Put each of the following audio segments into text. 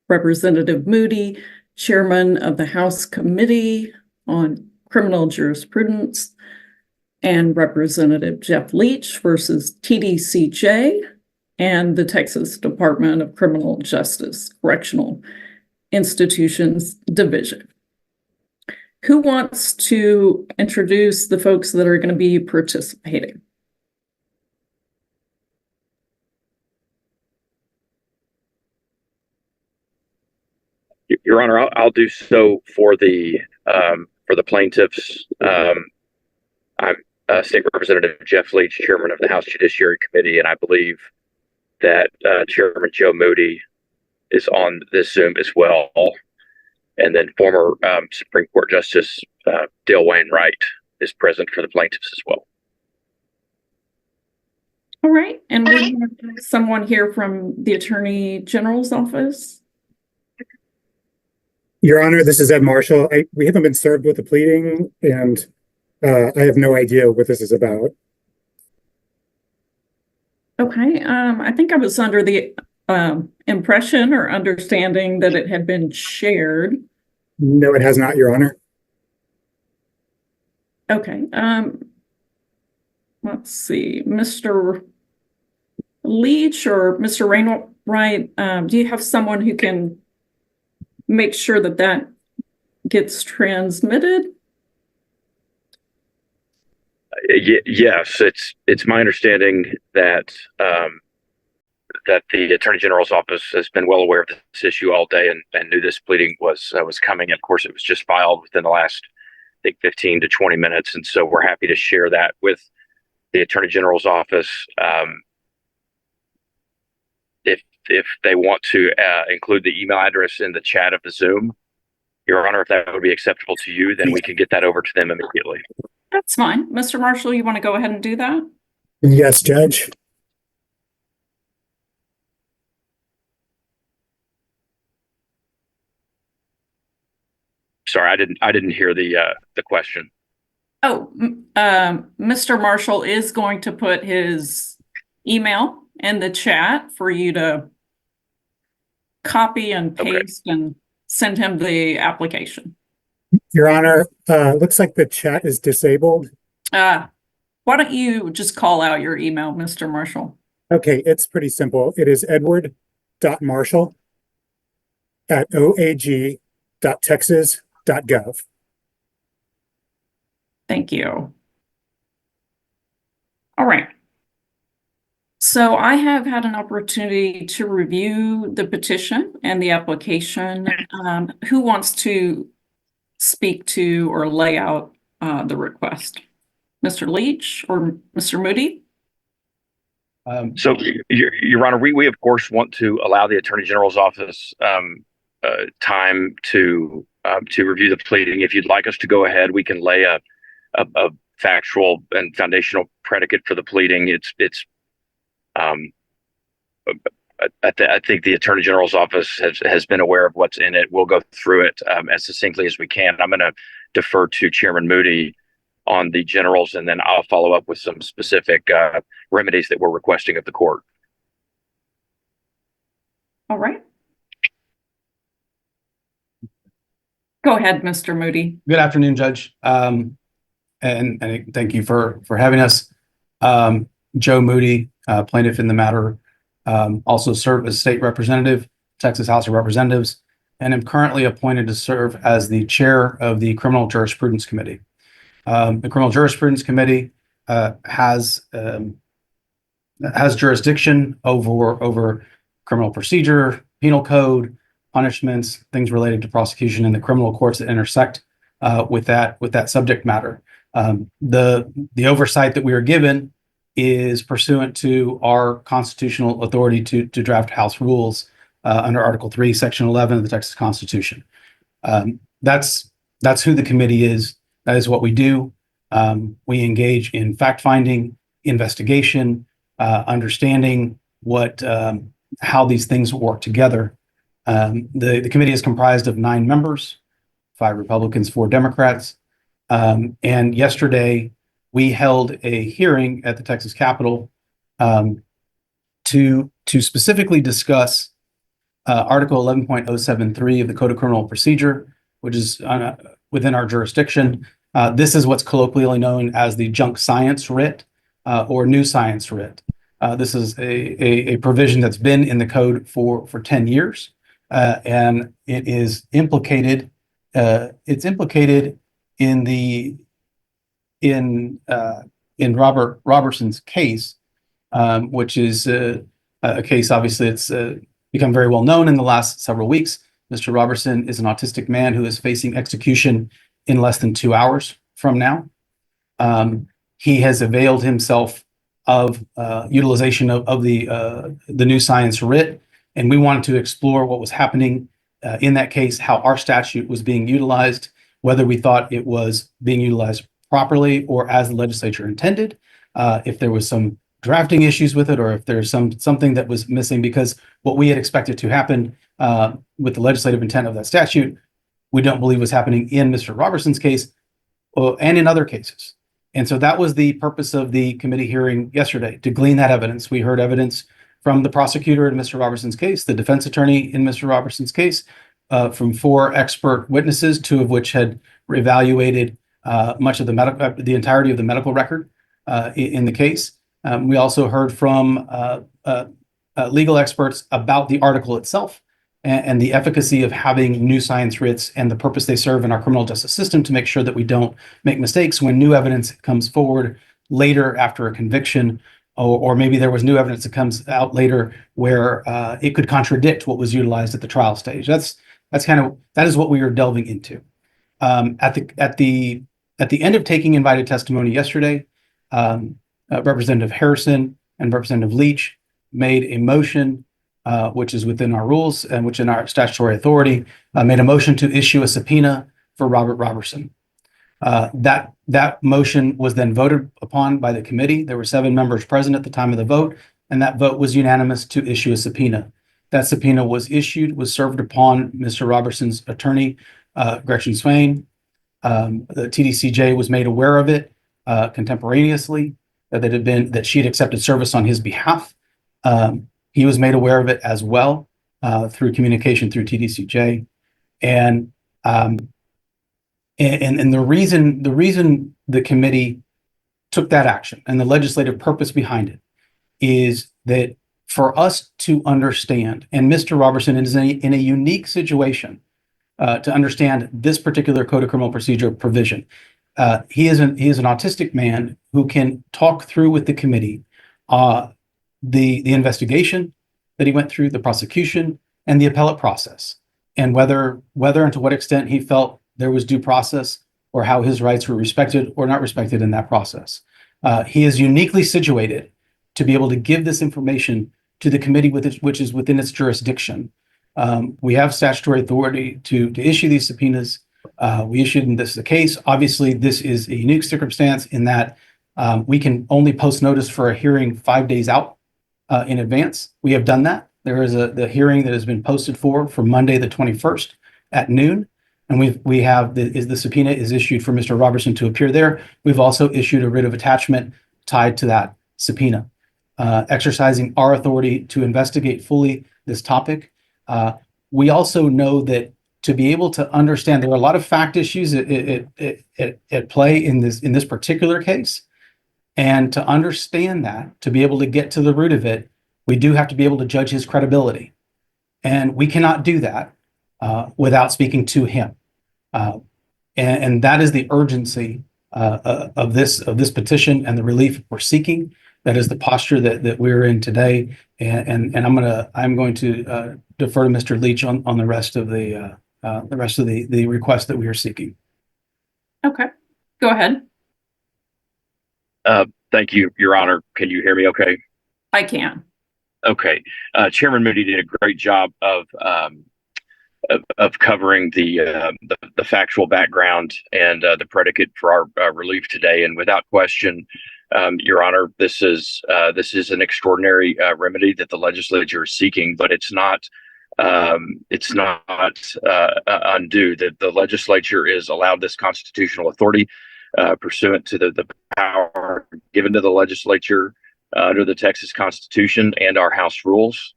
Representative Moody, Chairman of the House Committee on Criminal Jurisprudence, and Representative Jeff Leach versus TDCJ and the Texas Department of Criminal Justice Correctional Institutions Division. Who wants to introduce the folks that are going to be participating? Your Honor, I'll do so for the plaintiffs. I'm State Representative Jeff Leach, Chairman of the House Judiciary Committee, and I believe that Chairman Joe Moody is on this Zoom as well. And then former Supreme Court Justice Dale Wainwright is present for the plaintiffs as well. All right. And we have someone here from the Attorney General's office. Your Honor, this is Ed Marshall. We haven't been served with the pleading, and I have no idea what this is about. Okay. I think I was under the impression or understanding that it had been shared. No, it has not, Your Honor. Okay. Let's see, Mr. Leach or Mr. Wainwright, do you have someone who can make sure that that gets transmitted? Yes, it's my understanding that that the Attorney General's office has been well aware of this issue all day and knew this pleading was coming. And of course, it was just filed within the last, I think, 15 to 20 minutes. And so we're happy to share that with the Attorney General's office. If they want to include the email address in the chat of the Zoom, Your Honor, if that would be acceptable to you, then we can get that over to them immediately. That's fine. Mr. Marshall, you want to go ahead and do that? Yes, Judge. Sorry, I didn't hear the question. Oh, Mr. Marshall is going to put his email in the chat for you to copy and paste and send him the application. Your Honor, looks like the chat is disabled. Why don't you just call out your email, Mr. Marshall? Okay, it's pretty simple. It is edward.marshall@oag.texas.gov. Thank you. All right. So I have had an opportunity to review the petition and the application. Who wants to speak to or lay out the request? Mr. Leach or Mr. Moody? So, Your Honor, we of course want to allow the Attorney General's office time to review the pleading. If you'd like us to go ahead, we can lay a factual and foundational predicate for the pleading. I think the Attorney General's office has been aware of what's in it. We'll go through it as succinctly as we can. I'm going to defer to Chairman Moody on the generals, and then I'll follow up with some specific remedies that we're requesting of the court. All right. Go ahead, Mr. Moody. Good afternoon, Judge. And thank you for having us. Joe Moody, plaintiff in the matter, also serve as state representative, Texas House of Representatives, and am currently appointed to serve as the chair of the Criminal Jurisprudence Committee. The Criminal Jurisprudence Committee has jurisdiction over criminal procedure, penal code, punishments, things related to prosecution in the criminal courts that intersect with that subject matter. The oversight that we are given is pursuant to our constitutional authority to draft House rules under Article 3, Section 11 of the Texas Constitution. That's who the committee is. That is what we do. We engage in fact-finding, investigation, understanding how these things work together. The committee is comprised of 9 members, 5 Republicans, 4 Democrats. And yesterday, we held a hearing at the Texas Capitol to specifically discuss Article 11.073 of the Code of Criminal Procedure, which is within our jurisdiction. This is what's colloquially known as the junk science writ or new science writ. This is a provision that's been in the code for 10 years, and it is implicated. It's implicated in Roberson's case, which is a case. Obviously, it's become very well known in the last several weeks. Mr. Roberson is an autistic man who is facing execution in less than 2 hours from now. He has availed himself of utilization of the new science writ, and we wanted to explore what was happening in that case, how our statute was being utilized, whether we thought it was being utilized properly or as the legislature intended, if there was some drafting issues with it, or if there's something that was missing, because what we had expected to happen with the legislative intent of that statute, we don't believe was happening in Mr. Roberson's case and in other cases. And so that was the purpose of the committee hearing yesterday, to glean that evidence. We heard evidence from the prosecutor in Mr. Roberson's case, the defense attorney in Mr. Roberson's case, from 4 expert witnesses, 2 of which had evaluated much of the entirety of the medical record in the case. We also heard from legal experts about the article itself and the efficacy of having new science writs and the purpose they serve in our criminal justice system to make sure that we don't make mistakes when new evidence comes forward later after a conviction, or maybe there was new evidence that comes out later where it could contradict what was utilized at the trial stage. That is what we are delving into. At the end of taking invited testimony yesterday, Representative Harrison and Representative Leach made a motion, which is within our rules and which in our statutory authority, made a motion to issue a subpoena for Robert Roberson. That motion was then voted upon by the committee. There were 7 members present at the time of the vote, and that vote was unanimous to issue a subpoena. That subpoena was served upon Mr. Roberson's attorney, Gretchen Swain. The TDCJ was made aware of it contemporaneously, that she had accepted service on his behalf. He was made aware of it as well through communication through TDCJ, and the reason the committee took that action and the legislative purpose behind it is that for us to understand, and Mr. Roberson is in a unique situation to understand this particular Code of Criminal Procedure provision. He is an autistic man who can talk through with the committee the investigation that he went through, the prosecution, and the appellate process, and whether and to what extent he felt there was due process or how his rights were respected or not respected in that process. He is uniquely situated to be able to give this information to the committee which is within its jurisdiction. We have statutory authority to issue these subpoenas. We issued in this case. Obviously, this is a unique circumstance in that we can only post notice for a hearing 5 days out in advance. We have done that. There is the hearing that has been posted for Monday the 21st at noon, and we have the subpoena is issued for Mr. Roberson to appear there. We've also issued a writ of attachment tied to that subpoena, exercising our authority to investigate fully this topic. We also know that to be able to understand, there are a lot of fact issues at play in this particular case. And to understand that, to be able to get to the root of it, we do have to be able to judge his credibility. And we cannot do that without speaking to him. And that is the urgency of this petition and the relief we're seeking. That is the posture that we're in today. And I'm going to defer to Mr. Leach on the rest of the request that we are seeking. Okay, go ahead. Thank you, Your Honor. Can you hear me okay? I can. Okay. Chairman Moody did a great job of covering the factual background and the predicate for our relief today. And without question, Your Honor, this is an extraordinary remedy that the legislature is seeking, but it's not undue. That the legislature is allowed this constitutional authority pursuant to the power given to the legislature under the Texas Constitution and our House rules.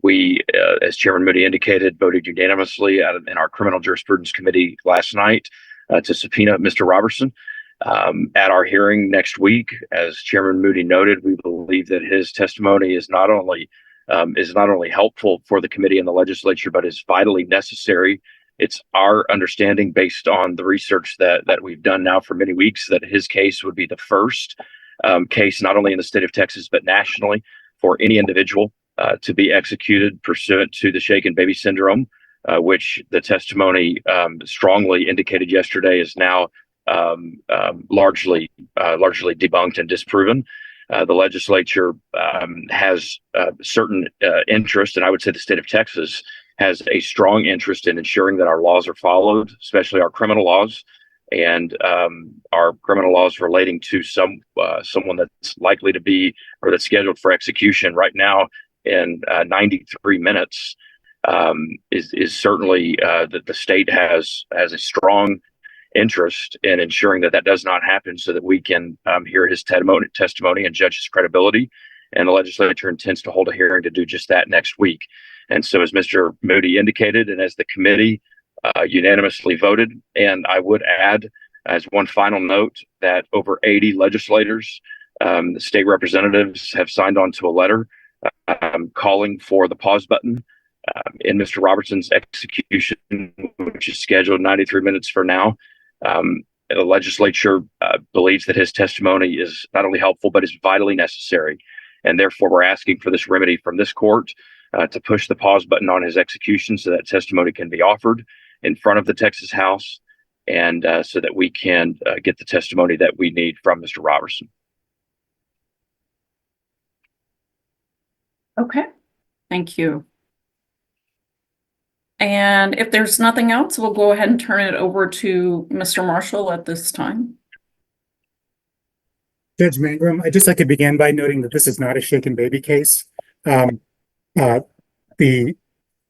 We, as Chairman Moody indicated, voted unanimously in our Criminal Jurisprudence Committee last night to subpoena Mr. Robertson. At our hearing next week, as Chairman Moody noted, we believe that his testimony is not only helpful for the committee and the legislature, but is vitally necessary. It's our understanding, based on the research that we've done now for many weeks, that his case would be the first case, not only in the state of Texas, but nationally, for any individual to be executed pursuant to the shaken baby syndrome, which the testimony strongly indicated yesterday is now largely debunked and disproven. The legislature has certain interest, and I would say the state of Texas has a strong interest in ensuring that our laws are followed, especially our criminal laws, and our criminal laws relating to someone that's likely to be, or that's scheduled for execution right now in 93 minutes is certainly that the state has a strong interest in ensuring that does not happen, so that we can hear his testimony and judge his credibility. And the legislature intends to hold a hearing to do just that next week. And so, as Mr. Moody indicated, and as the committee unanimously voted, and I would add as one final note that over 80 legislators, the state representatives, have signed on to a letter calling for the pause button in Mr. Robertson's execution, which is scheduled 93 minutes from now. The legislature believes that his testimony is not only helpful, but is vitally necessary. And therefore, we're asking for this remedy from this court to push the pause button on his execution so that testimony can be offered in front of the Texas House, and so that we can get the testimony that we need from Mr. Robertson. Okay, thank you. And if there's nothing else, we'll go ahead and turn it over to Mr. Marshall at this time. Judge Mangrum, I'd just like to begin by noting that this is not a shaken baby case. The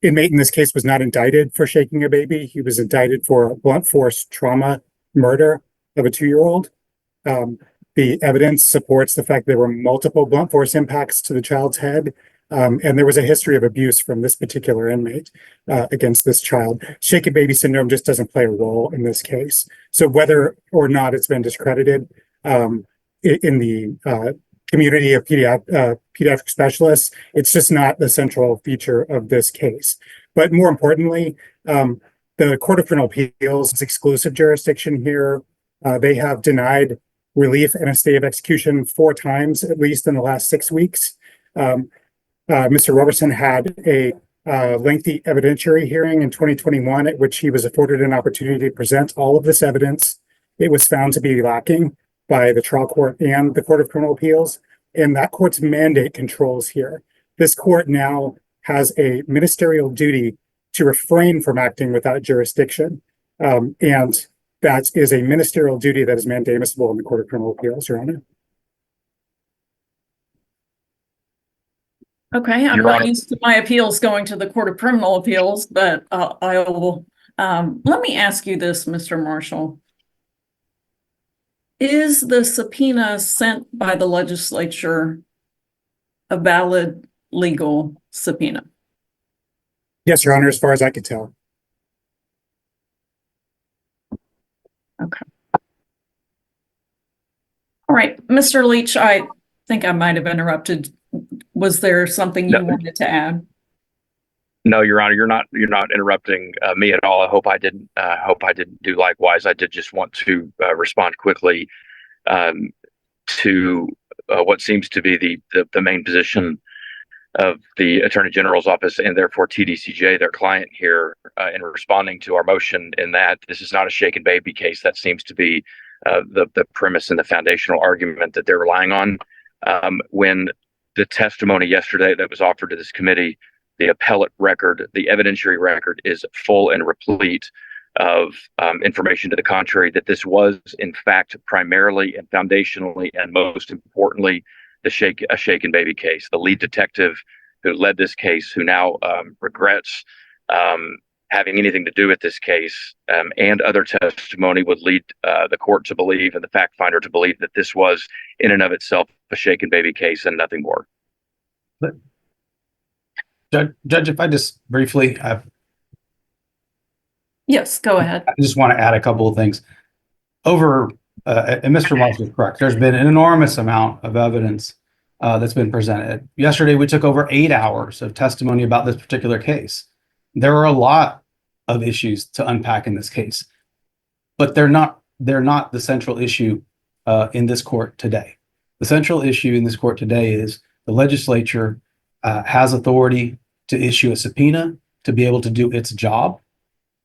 inmate in this case was not indicted for shaking a baby. He was indicted for blunt force trauma murder of a 2-year-old. The evidence supports the fact there were multiple blunt force impacts to the child's head. And there was a history of abuse from this particular inmate against this child. Shaken baby syndrome just doesn't play a role in this case. So whether or not it's been discredited in the community of pediatric specialists, it's just not the central feature of this case. But more importantly, the Court of Criminal Appeals is exclusive jurisdiction here. They have denied relief in a stay of execution 4 times, at least in the last 6 weeks. Mr. Robertson had a lengthy evidentiary hearing in 2021 at which he was afforded an opportunity to present all of this evidence. It was found to be lacking by the trial court and the Court of Criminal Appeals, and that court's mandate controls here. This court now has a ministerial duty to refrain from acting without jurisdiction, and that is a ministerial duty that is mandamusable in the Court of Criminal Appeals, Your Honor. Okay, I'm not used to my appeals going to the Court of Criminal Appeals, but I will. Let me ask you this, Mr. Marshall. Is the subpoena sent by the legislature a valid legal subpoena? Yes, Your Honor, as far as I could tell. Okay. All right, Mr. Leach, I think I might have interrupted. Was there something you wanted to add? No, Your Honor, you're not interrupting me at all. I hope I didn't do likewise. I did just want to respond quickly to what seems to be the main position of the Attorney General's office, and therefore TDCJ, their client here, in responding to our motion, in that this is not a shaken baby case. That seems to be the premise and the foundational argument that they're relying on. When the testimony yesterday that was offered to this committee, the appellate record, the evidentiary record, is full and replete of information to the contrary, that this was, in fact, primarily and foundationally and most importantly, a shaken baby case. The lead detective who led this case, who now regrets having anything to do with this case, and other testimony, would lead the court to believe, and the fact finder to believe, that this was in and of itself a shaken baby case and nothing more. Judge, if I just briefly, Yes, go ahead. I just want to add a couple of things. And Mr. Marshall is correct. There's been an enormous amount of evidence that's been presented. Yesterday, we took over 8 hours of testimony about this particular case. There are a lot of issues to unpack in this case, but they're not the central issue in this court today. The central issue in this court today is the legislature has authority to issue a subpoena to be able to do its job.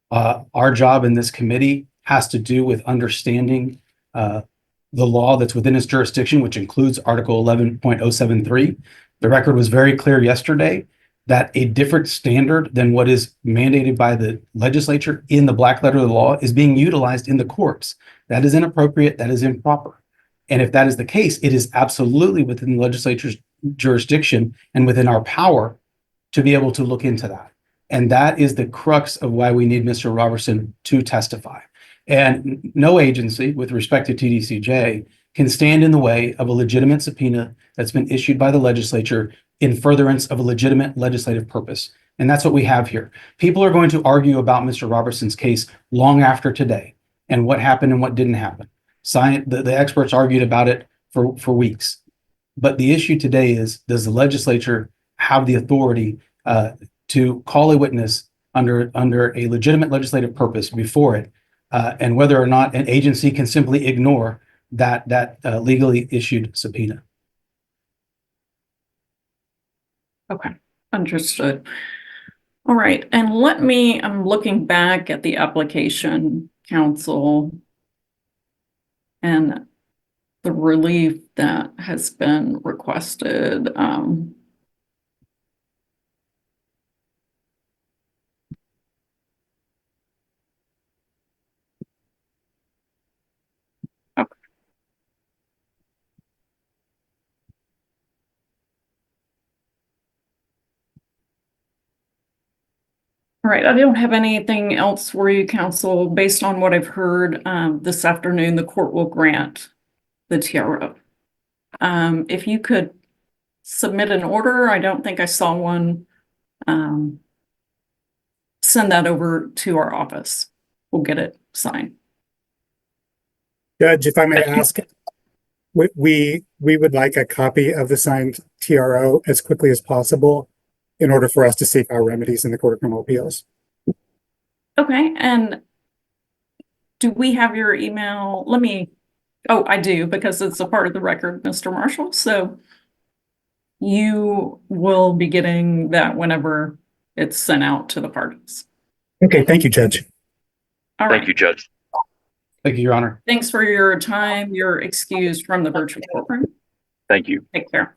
Our job in this committee has to do with understanding the law that's within its jurisdiction, which includes Article 11.073. The record was very clear yesterday that a different standard than what is mandated by the legislature in the black letter of the law is being utilized in the courts. That is inappropriate. That is improper. And if that is the case, it is absolutely within the legislature's jurisdiction and within our power to be able to look into that. And that is the crux of why we need Mr. Robertson to testify. And no agency, with respect to TDCJ, can stand in the way of a legitimate subpoena that's been issued by the legislature in furtherance of a legitimate legislative purpose. And that's what we have here. People are going to argue about Mr. Robertson's case long after today and what happened and what didn't happen. The experts argued about it for weeks. But the issue today is, does the legislature have the authority to call a witness under a legitimate legislative purpose before it, and whether or not an agency can simply ignore that legally issued subpoena? Okay, understood. All right, and I'm looking back at the application, counsel, and the relief that has been requested. All right, I don't have anything else for you, counsel. Based on what I've heard this afternoon, the court will grant the TRO. If you could submit an order, I don't think I saw one. Send that over to our office. We'll get it signed. Judge, if I may ask, we would like a copy of the signed TRO as quickly as possible in order for us to seek our remedies in the Court of Criminal Appeals. Okay, and do we have your email? Oh, I do, because it's a part of the record, Mr. Marshall. So you will be getting that whenever it's sent out to the parties. Okay, thank you, Judge. All right. Thank you, Judge. Thank you, Your Honor. Thanks for your time. You're excused from the virtual courtroom. Thank you. Take care.